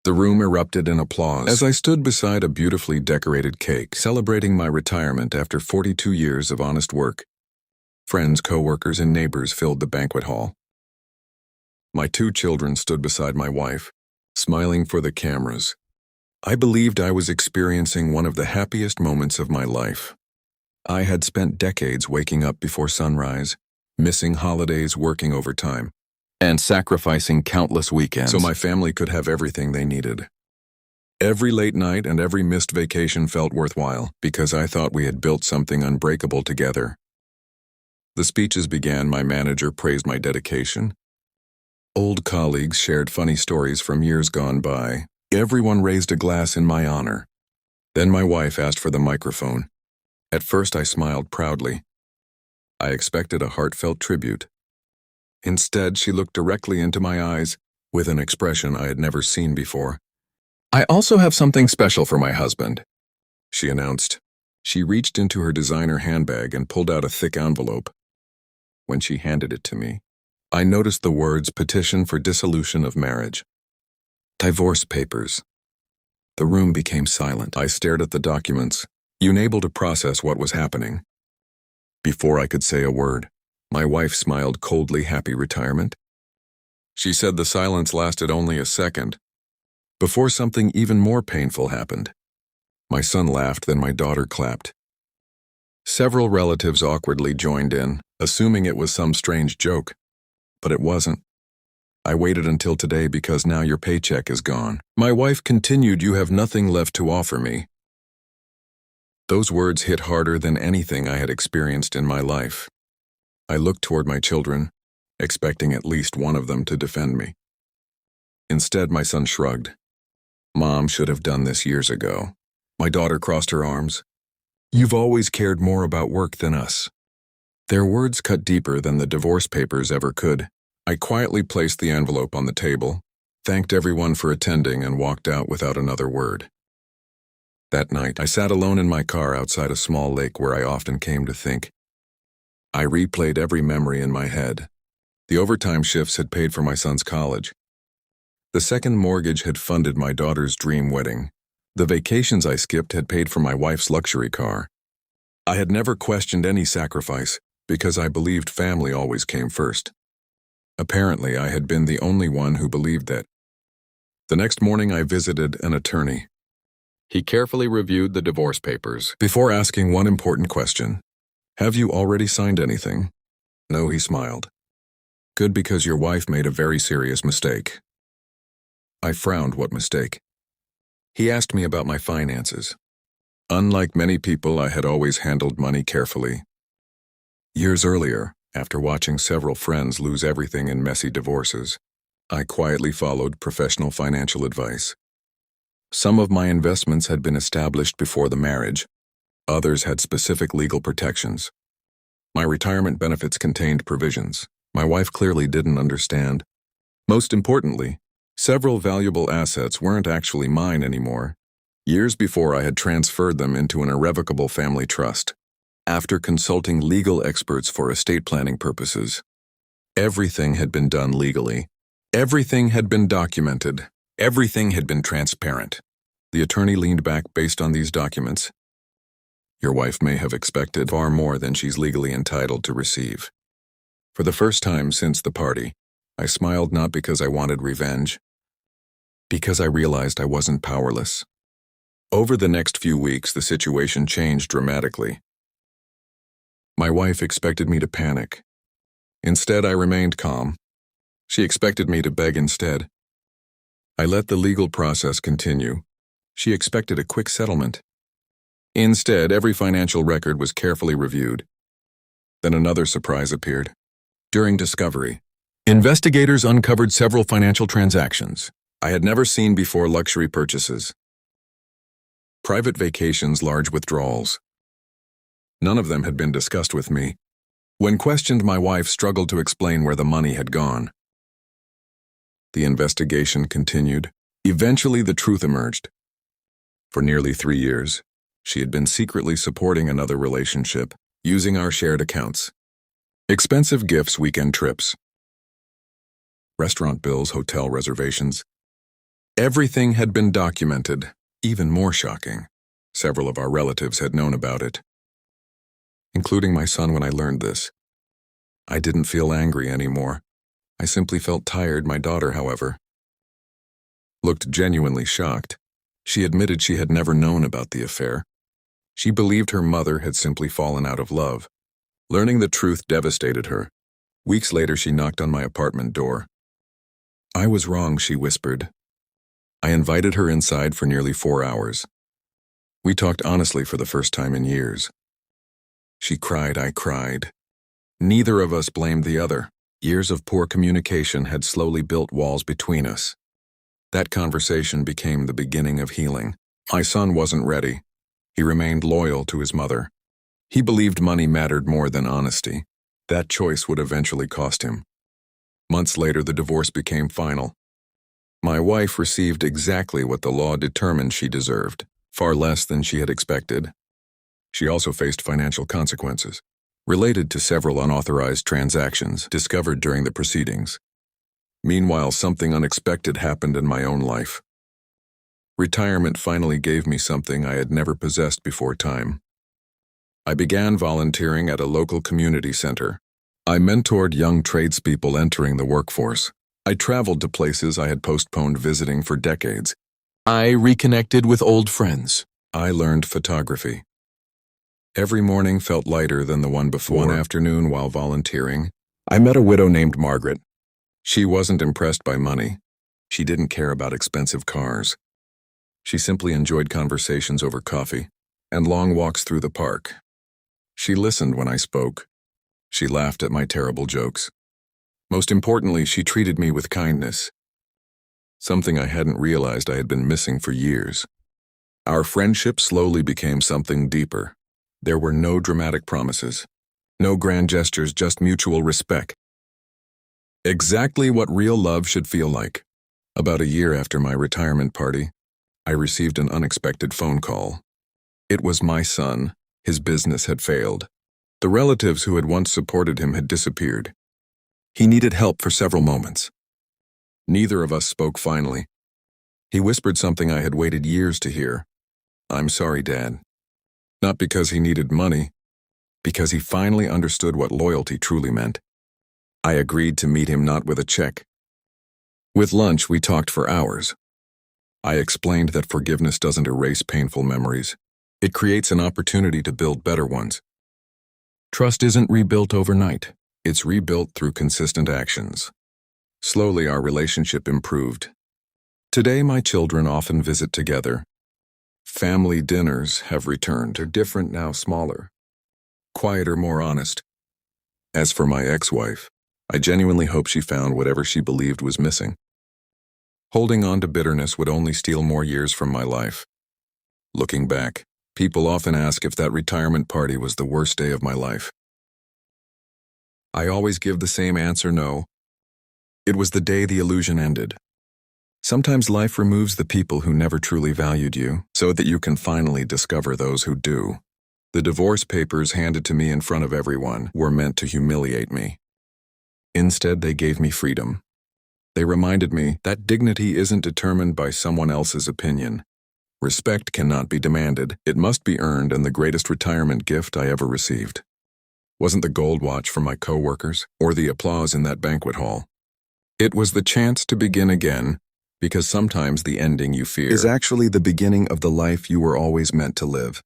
The room erupted in applause as I stood beside a beautifully decorated cake, celebrating my retirement after 42 years of honest work. Friends, co-workers, and neighbors filled the banquet hall. My 2 children stood beside my wife, smiling for the cameras. I believed I was experiencing one of the happiest moments of my life. I had spent decades waking up before sunrise, missing holidays, working overtime, and sacrificing countless weekends so my family could have everything they needed. Every late night and every missed vacation felt worthwhile because I thought we had built something unbreakable together. The speeches began. My manager praised my dedication. Old colleagues shared funny stories from years gone by. Everyone raised a glass in my honor. Then my wife asked for the microphone. At first I smiled proudly. I expected a heartfelt tribute. Instead, she looked directly into my eyes with an expression I had never seen before. "I also have something special for my husband," she announced. She reached into her designer handbag and pulled out a thick envelope. When she handed it to me, I noticed the words "Petition for Dissolution of Marriage." Divorce papers. The room became silent. I stared at the documents, unable to process what was happening. Before I could say a word, my wife smiled coldly. "Happy retirement?" She said the silence lasted only a second, before something even more painful happened. My son laughed, then my daughter clapped. Several relatives awkwardly joined in, assuming it was some strange joke. But it wasn't. "I waited until today because now your paycheck is gone." My wife continued, "You have nothing left to offer me." Those words hit harder than anything I had experienced in my life. I looked toward my children, expecting at least one of them to defend me. Instead, my son shrugged. "Mom should have done this years ago." My daughter crossed her arms. "You've always cared more about work than us." Their words cut deeper than the divorce papers ever could. I quietly placed the envelope on the table, thanked everyone for attending, and walked out without another word. That night, I sat alone in my car outside a small lake where I often came to think. I replayed every memory in my head. The overtime shifts had paid for my son's college. The second mortgage had funded my daughter's dream wedding. The vacations I skipped had paid for my wife's luxury car. I had never questioned any sacrifice because I believed family always came first. Apparently, I had been the only one who believed that. The next morning, I visited an attorney. He carefully reviewed the divorce papers before asking one important question. "Have you already signed anything?" "No," he smiled. "Good, because your wife made a very serious mistake." I frowned. "What mistake?" He asked me about my finances. Unlike many people, I had always handled money carefully. Years earlier, after watching several friends lose everything in messy divorces, I quietly followed professional financial advice. Some of my investments had been established before the marriage. Others had specific legal protections. My retirement benefits contained provisions my wife clearly didn't understand. Most importantly, several valuable assets weren't actually mine anymore. Years before, I had transferred them into an irrevocable family trust. After consulting legal experts for estate planning purposes, everything had been done legally. Everything had been documented. Everything had been transparent. The attorney leaned back. "Based on these documents, your wife may have expected far more than she's legally entitled to receive." For the first time since the party, I smiled, not because I wanted revenge, because I realized I wasn't powerless. Over the next few weeks, the situation changed dramatically. My wife expected me to panic. Instead, I remained calm. She expected me to beg instead. I let the legal process continue. She expected a quick settlement. Instead, every financial record was carefully reviewed. Then another surprise appeared. During discovery, investigators uncovered several financial transactions I had never seen before: luxury purchases, private vacations, large withdrawals. None of them had been discussed with me. When questioned, my wife struggled to explain where the money had gone. The investigation continued. Eventually, the truth emerged. For nearly 3 years, she had been secretly supporting another relationship, using our shared accounts. Expensive gifts, weekend trips, restaurant bills, hotel reservations. Everything had been documented. Even more shocking, several of our relatives had known about it, including my son when I learned this. I didn't feel angry anymore. I simply felt tired. My daughter, however, looked genuinely shocked. She admitted she had never known about the affair. She believed her mother had simply fallen out of love. Learning the truth devastated her. Weeks later, she knocked on my apartment door. "I was wrong," she whispered. I invited her inside for nearly 4 hours. We talked honestly for the first time in years. She cried, I cried. Neither of us blamed the other. Years of poor communication had slowly built walls between us. That conversation became the beginning of healing. My son wasn't ready. He remained loyal to his mother. He believed money mattered more than honesty. That choice would eventually cost him. Months later, the divorce became final. My wife received exactly what the law determined she deserved, far less than she had expected. She also faced financial consequences, related to several unauthorized transactions discovered during the proceedings. Meanwhile, something unexpected happened in my own life. Retirement finally gave me something I had never possessed before: time. I began volunteering at a local community center. I mentored young tradespeople entering the workforce. I traveled to places I had postponed visiting for decades. I reconnected with old friends. I learned photography. Every morning felt lighter than the one before. One afternoon, while volunteering, I met a widow named Margaret. She wasn't impressed by money. She didn't care about expensive cars. She simply enjoyed conversations over coffee and long walks through the park. She listened when I spoke. She laughed at my terrible jokes. Most importantly, she treated me with kindness, something I hadn't realized I had been missing for years. Our friendship slowly became something deeper. There were no dramatic promises, no grand gestures, just mutual respect. Exactly what real love should feel like. About a year after my retirement party, I received an unexpected phone call. It was my son. His business had failed. The relatives who had once supported him had disappeared. He needed help for several moments. Neither of us spoke finally. He whispered something I had waited years to hear. "I'm sorry, Dad." Not because he needed money, because he finally understood what loyalty truly meant. I agreed to meet him, not with a check. With lunch, we talked for hours. I explained that forgiveness doesn't erase painful memories. It creates an opportunity to build better ones. Trust isn't rebuilt overnight. It's rebuilt through consistent actions. Slowly, our relationship improved. Today, my children often visit together. Family dinners have returned. They're different now, smaller, quieter, more honest. As for my ex-wife, I genuinely hope she found whatever she believed was missing. Holding on to bitterness would only steal more years from my life. Looking back, people often ask if that retirement party was the worst day of my life. I always give the same answer: no. It was the day the illusion ended. Sometimes life removes the people who never truly valued you, so that you can finally discover those who do. The divorce papers handed to me in front of everyone were meant to humiliate me. Instead, they gave me freedom. They reminded me that dignity isn't determined by someone else's opinion. Respect cannot be demanded, it must be earned, and the greatest retirement gift I ever received wasn't the gold watch from my coworkers or the applause in that banquet hall. It was the chance to begin again, because sometimes the ending you fear is actually the beginning of the life you were always meant to live.